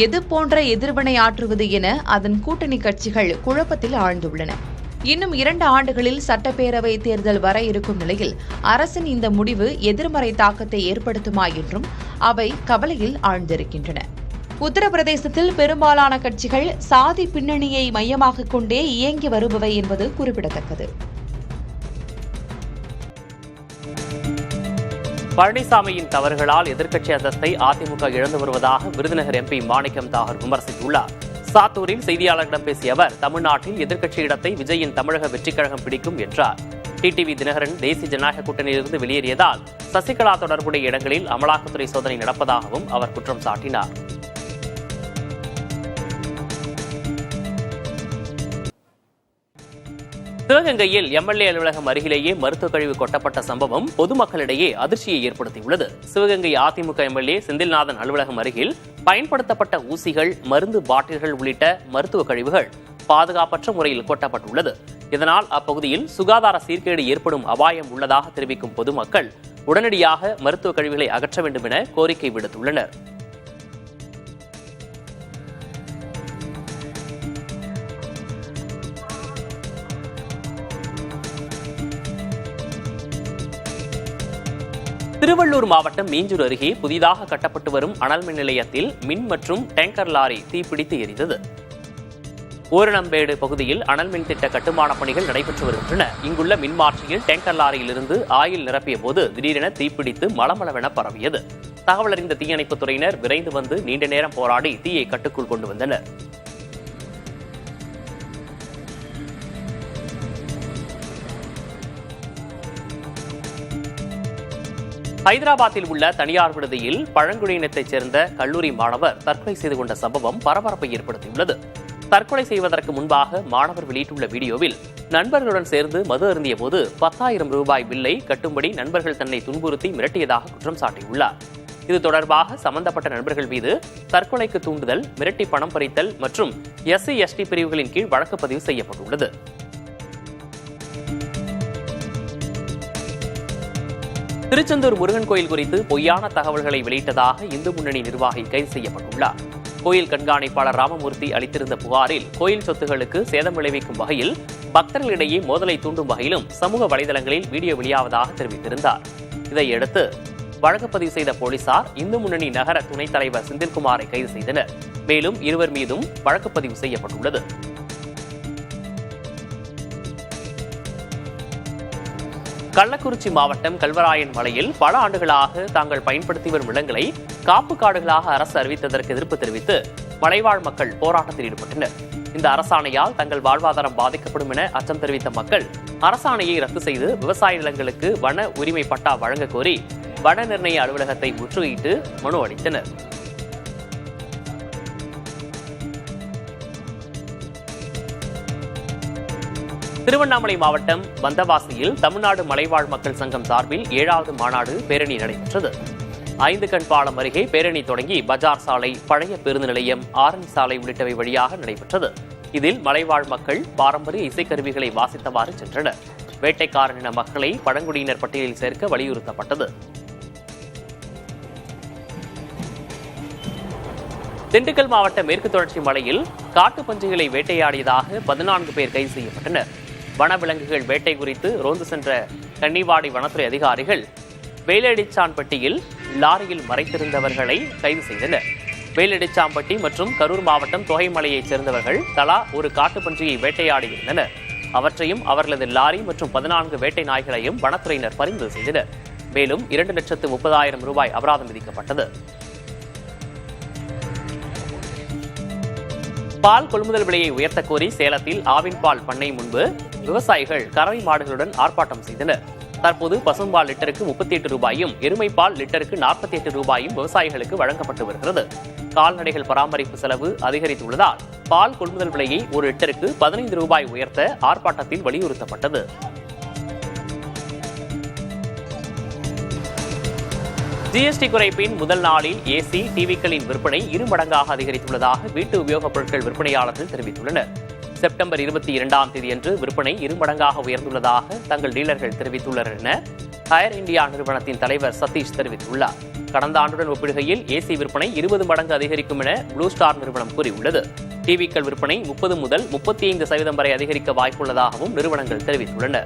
எது போன்ற எதிர்வினை ஆற்றுவது என அதன் கூட்டணி கட்சிகள் குழப்பத்தில் ஆழ்ந்துள்ளன. இன்னும் 2 ஆண்டுகளில் சட்டப்பேரவை தேர்தல் வர இருக்கும் நிலையில் அரசின் இந்த முடிவு எதிர்மறை தாக்கத்தை ஏற்படுத்துமா என்றும் அவை கவலையில் ஆழ்ந்திருக்கின்றன. உத்தரப்பிரதேசத்தில் பெரும்பாலான கட்சிகள் சாதி பின்னணியை மையமாக கொண்டே இயங்கி வருபவை என்பது குறிப்பிடத்தக்கது. பழனிசாமியின் தவறுகளால் எதிர்க்கட்சி அந்தஸ்தை அதிமுக இழந்து வருவதாக விருதுநகர் எம்பி மாணிக்கம் தாகூர் விமர்சித்துள்ளார். சாத்தூரில் செய்தியாளர்களிடம் பேசிய அவர், தமிழ்நாட்டில் எதிர்க்கட்சி இடத்தை விஜயின் தமிழக வெற்றிக் கழகம் பிடிக்கும் என்றார். டிடிவி தினகரன் தேசிய ஜனநாயக கூட்டணியிலிருந்து வெளியேறியதால் சசிகலா தொடர்புடைய இடங்களில் அமலாக்கத்துறை சோதனை நடப்பதாகவும் அவர் குற்றம் சாட்டினார். சிவகங்கையில் எம்எல்ஏ அலுவலகம் அருகிலேயே மருத்துவக் கழிவு கொட்டப்பட்ட சம்பவம் பொதுமக்களிடையே அதிர்ச்சியை ஏற்படுத்தியுள்ளது. சிவகங்கை அதிமுக எம்எல்ஏ செந்தில்நாதன் அலுவலகம் அருகில் பயன்படுத்தப்பட்ட ஊசிகள், மருந்து பாட்டில்கள் உள்ளிட்ட மருத்துவ கழிவுகள் பாதுகாப்பற்ற முறையில் கொட்டப்பட்டுள்ளது. இதனால் அப்பகுதியில் சுகாதார சீர்கேடு ஏற்படும் அபாயம் உள்ளதாக தெரிவிக்கும் பொதுமக்கள் உடனடியாக மருத்துவ கழிவுகளை அகற்ற வேண்டும் என கோரிக்கை விடுத்துள்ளனர். திருவள்ளூர் மாவட்டம் மீஞ்சூர் அருகே புதிதாக கட்டப்பட்டு வரும் அனல் மின் நிலையத்தில் மின் மற்றும் டேங்கர் லாரி தீப்பிடித்து எரிந்தது. ஓரணம்பேடு பகுதியில் அனல் மின் திட்ட கட்டுமான பணிகள் நடைபெற்று வருகின்றன. இங்குள்ள மின்மாற்றியில் டேங்கர் லாரியிலிருந்து ஆயில் நிரப்பிய போது திடீரென தீப்பிடித்து மளமளவென பரவியது. தகவல் அறிந்த தீயணைப்புத் துறையினர் விரைந்து வந்து நீண்ட நேரம் போராடி தீயை கட்டுக்குள் கொண்டு வந்தனர். ஹைதராபாத்தில் உள்ள தனியார் விடுதியில் பழங்குடியினத்தைச் சேர்ந்த கல்லூரி மாணவர் தற்கொலை செய்து கொண்ட சம்பவம் பரபரப்பை ஏற்படுத்தியுள்ளது. தற்கொலை செய்வதற்கு முன்பாக மாணவர் வெளியிட்டுள்ள வீடியோவில் நண்பர்களுடன் சேர்ந்து மது அருந்திய போது 10,000 ரூபாய் பில்லை கட்டும்படி நண்பர்கள் தன்னை துன்புறுத்தி மிரட்டியதாக குற்றம் சாட்டியுள்ளார். இது தொடர்பாக சம்பந்தப்பட்ட நண்பர்கள் மீது தற்கொலைக்கு தூண்டுதல், மிரட்டி பணம் பறித்தல் மற்றும் SC/ST பிரிவுகளின் கீழ் வழக்கு பதிவு செய்யப்பட்டுள்ளது. திருச்செந்தூர் முருகன் கோயில் குறித்து பொய்யான தகவல்களை வெளியிட்டதாக இந்து முன்னணி நிர்வாகி கைது செய்யப்பட்டுள்ளார். கோயில் கண்காணிப்பாளர் ராமமூர்த்தி அளித்திருந்த புகாரில் கோயில் சொத்துகளுக்கு சேதம் விளைவிக்கும் வகையில் பக்தர்களிடையே மோதலை தூண்டும் வகையிலும் சமூக வலைதளங்களில் வீடியோ வெளியாவதாக தெரிவித்திருந்தார். இதையடுத்து வழக்கு பதிவு செய்த போலீசார் இந்து முன்னணி நகர துணைத் தலைவர் செந்தில்குமாரை கைது செய்தனர். மேலும் இருவர் மீதும் வழக்கு பதிவு செய்யப்பட்டுள்ளது. கள்ளக்குறிச்சி மாவட்டம் கல்வராயன் மலையில் பல ஆண்டுகளாக தாங்கள் பயன்படுத்தி வரும் இடங்களை காப்பு காடுகளாக அரசு அறிவித்ததற்கு எதிர்ப்பு தெரிவித்து மலைவாழ் மக்கள் போராட்டத்தில் ஈடுபட்டனர். இந்த அரசாணையால் தங்கள் வாழ்வாதாரம் பாதிக்கப்படும் என அச்சம் தெரிவித்த மக்கள் அரசாணையை ரத்து செய்து விவசாய நிலங்களுக்கு வன உரிமை பட்டா வழங்க கோரி வன நிர்ணய அலுவலகத்தை முற்றுகையிட்டு மனு அளித்தனர். திருவண்ணாமலை மாவட்டம் வந்தவாசியில் தமிழ்நாடு மலைவாழ் மக்கள் சங்கம் சார்பில் 7வது மாநாடு பேரணி நடைபெற்றது. 5 கண் பாலம் அருகே பேரணி தொடங்கி பஜார் சாலை, பழைய பேருந்து நிலையம், ஆரஞ்சு சாலை உள்ளிட்டவை வழியாக நடைபெற்றது. இதில் மலைவாழ் மக்கள் பாரம்பரிய இசைக்கருவிகளை வாசித்தவாறு சென்றனர். வேட்டைக்காரனின மக்களை பழங்குடியினர் பட்டியலில் சேர்க்க வலியுறுத்தப்பட்டது. திண்டுக்கல் மாவட்ட மேற்கு தொடர்ச்சி மலையில் காட்டு பன்றிகளை வேட்டையாடியதாக 14 பேர் கைது செய்யப்பட்டனர். வனவிலங்குகள் வேட்டை குறித்து ரோந்து சென்ற கன்னிவாடி வனத்துறை அதிகாரிகள் வேலடிச்சான்பட்டியில் லாரியில் மறைத்திருந்தவர்களை கைது செய்தனர். வேலடிச்சாம்பட்டி மற்றும் கரூர் மாவட்டம் தொகைமலையைச் சேர்ந்தவர்கள் தலா ஒரு காட்டுப்பன்றியை வேட்டையாடியிருந்தனர். அவற்றையும் அவர்களது லாரி மற்றும் 14 வேட்டை நாய்களையும் வனத்துறையினர் பறிமுதல் செய்தனர். மேலும் 2,30,000 ரூபாய் அபராதம் விதிக்கப்பட்டது. பால் கொள்முதல் விலையை உயர்த்த கோரி சேலத்தில் ஆவின் பால் பண்ணை முன்பு விவசாயிகள் கறவை மாடுகளுடன் ஆர்ப்பாட்டம் செய்தனர். தற்போது பசும்பால் லிட்டருக்கு 38 ரூபாயும், எருமைப்பால் லிட்டருக்கு 48 ரூபாயும் விவசாயிகளுக்கு வழங்கப்பட்டு வருகிறது. கால்நடைகள் பராமரிப்பு செலவு அதிகரித்துள்ளதால் பால் கொள்முதல் விலையை ஒரு லிட்டருக்கு 15 ரூபாய் உயர்த்த ஆர்ப்பாட்டத்தில் வலியுறுத்தப்பட்டது. ஜிஎஸ்டி குறைப்பின் முதல் நாளில் ஏசி, டிவிக்களின் விற்பனை 2 மடங்காக அதிகரித்துள்ளதாக வீட்டு உபயோகப் பொருட்கள் விற்பனையாளர்கள் தெரிவித்துள்ளனர். செப்டம்பர் 22ஆம் தேதியன்று விற்பனை 2 மடங்காக உயர்ந்துள்ளதாக தங்கள் டீலர்கள் தெரிவித்துள்ளனர் என ஹயர் இந்தியா நிறுவனத்தின் தலைவர் சதீஷ் தெரிவித்துள்ளார். கடந்த ஆண்டுடன் ஒப்பிடுகையில் ஏசி விற்பனை 20 மடங்கு அதிகரிக்கும் என ப்ளூ ஸ்டார் நிறுவனம் கூறியுள்ளது. டிவிக்கள் விற்பனை 30 முதல் 35% வரை அதிகரிக்க வாய்ப்புள்ளதாகவும் நிறுவனங்கள் தெரிவித்துள்ளன.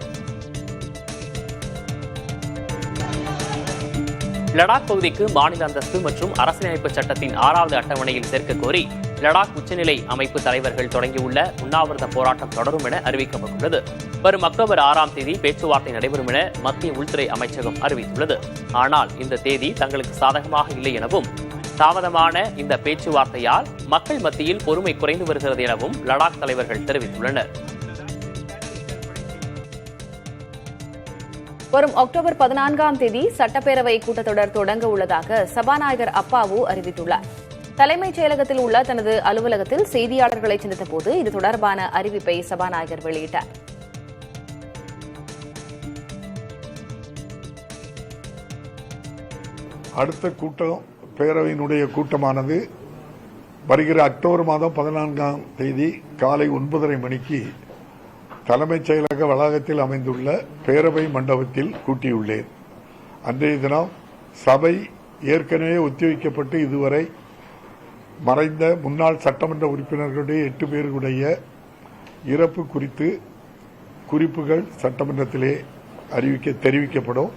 லடாக் பகுதிக்கு மாநில அந்தஸ்து மற்றும் அரசியலமைப்பு சட்டத்தின் 6வது அட்டவணையில் சேர்க்க கோரி லடாக் உச்சநிலை அமைப்பு தலைவர்கள் தொடங்கியுள்ள உண்ணாவிரத போராட்டம் தொடரும் என அறிவிக்கப்பட்டுள்ளது. வரும் அக்டோபர் 6ஆம் தேதி பேச்சுவார்த்தை நடைபெறும் என மத்திய உள்துறை அமைச்சகம் அறிவித்துள்ளது. ஆனால் இந்த தேதி தங்களுக்கு சாதகமாக இல்லை எனவும் தாமதமான இந்த பேச்சுவார்த்தையால் மக்கள் மத்தியில் பொறுமை குறைந்து வருகிறது எனவும் லடாக் தலைவர்கள் தெரிவித்துள்ளனர். வரும் அக்டோபர் 14ஆம் தேதி சட்டப்பேரவை கூட்டத்தொடர் தொடங்க உள்ளதாக சபாநாயகர் அப்பாவு அறிவித்துள்ளார். தலைமைச் செயலகத்தில் உள்ள தனது அலுவலகத்தில் செய்தியாளர்களை சந்தித்த போது இது தொடர்பான அறிவிப்பை சபாநாயகர் வெளியிட்டார். அடுத்த கூட்டம் பேரவையினுடைய கூட்டமானது வருகிற அக்டோபர் மாதம் 14ஆம் தேதி காலை 9:30 மணிக்கு தலைமைச் செயலக வளாகத்தில் அமைந்துள்ள பேரவை மண்டபத்தில் கூட்டியுள்ளேன். அன்றைய தினம் சபை ஏற்கனவே ஒத்திவைக்கப்பட்டு இதுவரை மறைந்த முன்னாள் சட்டமன்ற உறுப்பினர்களுடைய 8 பேருடைய இறப்பு குறித்து குறிப்புகள் சட்டமன்றத்திலே தெரிவிக்கப்படும்.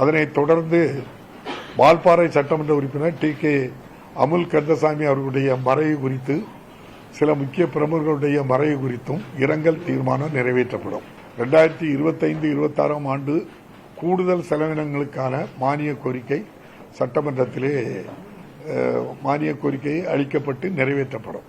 அதனைத் தொடர்ந்து வால்பாறை சட்டமன்ற உறுப்பினர் TK அமுல் கந்தசாமி அவர்களுடைய மறைவு குறித்து சில முக்கிய பிரமுகர்களுடைய மறைவு குறித்தும் இரங்கல் தீர்மானம் நிறைவேற்றப்படும். 2025-26ஆம் ஆண்டு கூடுதல் செலவினங்களுக்கான மானிய கோரிக்கை சட்டமன்றத்திலே மானிய கோரிக்கை அளிக்கப்பட்டு நிறைவேற்றப்படும்.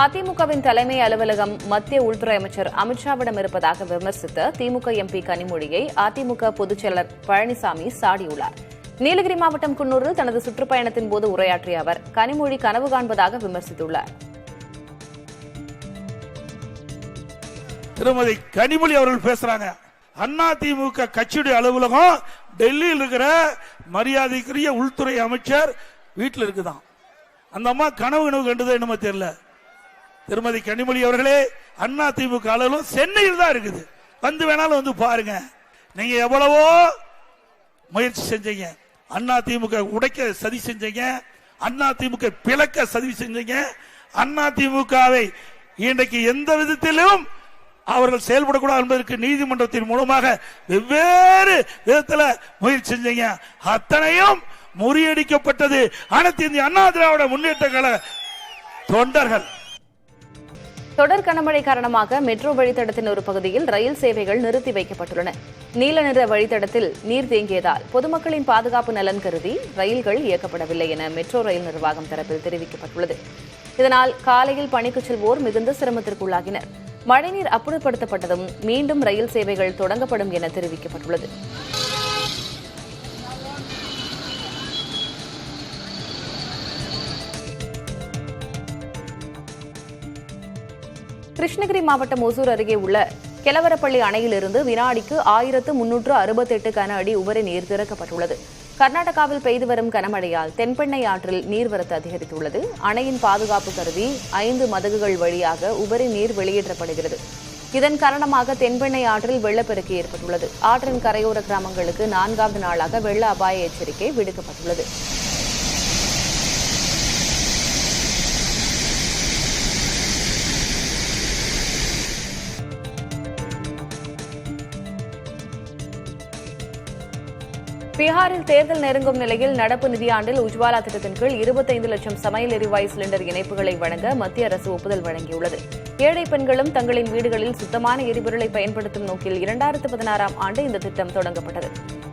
அதிமுகவின் தலைமை அலுவலகம் மத்திய உள்துறை அமைச்சர் அமித்ஷாவிடம் இருப்பதாக விமர்சித்த திமுக MP கனிமொழியை அதிமுக பொதுச் செயலர் பழனிசாமி சாடியுள்ளார். நீலகிரி மாவட்டம் குன்னூரில் தனது சுற்றுப்பயணத்தின் போது உரையாற்றிய அவர் கனிமொழி கனவு காண்பதாக விமர்சித்துள்ளார். திருமதி கனிமொழி அவர்கள் பேசுறாங்க, அதிமுக கட்சியுடைய அலுவலகம் டெல்லியில் இருக்கிற மரியாதைக்குரிய உள்துறை அமைச்சர் வீட்டில் இருக்குதான். அந்த அம்மா கனவு கண்டது என்னமோ தெரியல. திருமதி கனிமொழி அவர்களே, அதிமுக அலுவலகம் சென்னையில் தான் இருக்குது. வந்து வேணாலும் வந்து பாருங்க. நீங்க எவ்வளவோ முயற்சி செஞ்சீங்க, அதிமுக உடைக்க சதி செஞ்சீங்க, அதிமுக பிளக்க சதி செஞ்சீங்க. அதிமுகவை இன்றைக்கு எந்த விதத்திலும் அவர்கள் செயல்படக்கூடாது என்பதற்கு நீதிமன்றத்தின் மூலமாக வெவ்வேறு விதத்தில் முயற்சி செஞ்சீங்க. அத்தனையும் முறியடிக்கப்பட்டது அனைத்து இந்திய அண்ணா திராவிட முன்னேற்ற கழக தொண்டர்கள். தொடர் கனமழை காரணமாக மெட்ரோ வழித்தடத்தின் ஒரு பகுதியில் ரயில் சேவைகள் நிறுத்தி வைக்கப்பட்டுள்ளன. நீல நிற வழித்தடத்தில் நீர் தேங்கியதால் பொதுமக்களின் பாதுகாப்பு நலன் கருதி ரயில்கள் இயக்கப்படவில்லை என மெட்ரோ ரயில் நிர்வாகம் தரப்பில் தெரிவிக்கப்பட்டுள்ளது. இதனால் காலையில் பணிக்கு செல்வோர் மிகுந்த சிரமத்திற்குள்ளாகினர். மழைநீர் அப்புறப்படுத்தப்பட்டதும் மீண்டும் ரயில் சேவைகள் தொடங்கப்படும் என தெரிவிக்கப்பட்டுள்ளது. கிருஷ்ணகிரி மாவட்டம் ஒசூர் அருகே உள்ள கெலவரப்பள்ளி அணையிலிருந்து வினாடிக்கு 1368 கன அடி உபரி நீர் திறக்கப்பட்டுள்ளது. கர்நாடகாவில் பெய்து வரும் கனமழையால் தென்பெண்ணை ஆற்றில் நீர்வரத்து அதிகரித்துள்ளது. அணையின் பாதுகாப்பு கருதி 5 மதகுகள் வழியாக உபரி நீர் வெளியேற்றப்படுகிறது. இதன் காரணமாக தென்பெண்ணை ஆற்றில் வெள்ளப்பெருக்கு ஏற்பட்டுள்ளது. ஆற்றின் கரையோர கிராமங்களுக்கு 4வது நாளாக வெள்ள அபாய எச்சரிக்கை விடுக்கப்பட்டுள்ளது. பீகாரில் தேர்தல் நெருங்கும் நிலையில் நடப்பு நிதியாண்டில் உஜ்வாலா திட்டத்தின் கீழ் 25 லட்சம் சமையல் எரிவாயு சிலிண்டர் இணைப்புகளை வழங்க மத்திய அரசு ஒப்புதல் வழங்கியுள்ளது. ஏழை பெண்களும் தங்களின் வீடுகளில் சுத்தமான எரிபொருளை பயன்படுத்தும் நோக்கில் 2016ஆம் ஆண்டு இந்த திட்டம் தொடங்கப்பட்டது.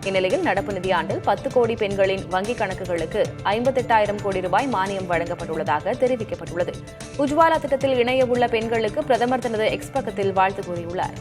இந்நிலையில் நடப்பு நிதியாண்டில் 10 கோடி பெண்களின் வங்கிக் கணக்குகளுக்கு 58,000 கோடி ரூபாய் மானியம் வழங்கப்பட்டுள்ளதாக தெரிவிக்கப்பட்டுள்ளது. உஜ்வாலா திட்டத்தில் இணைய உள்ள பெண்களுக்கு பிரதமர் தனது எக்ஸ் பக்கத்தில் வாழ்த்து கூறியுள்ளார்.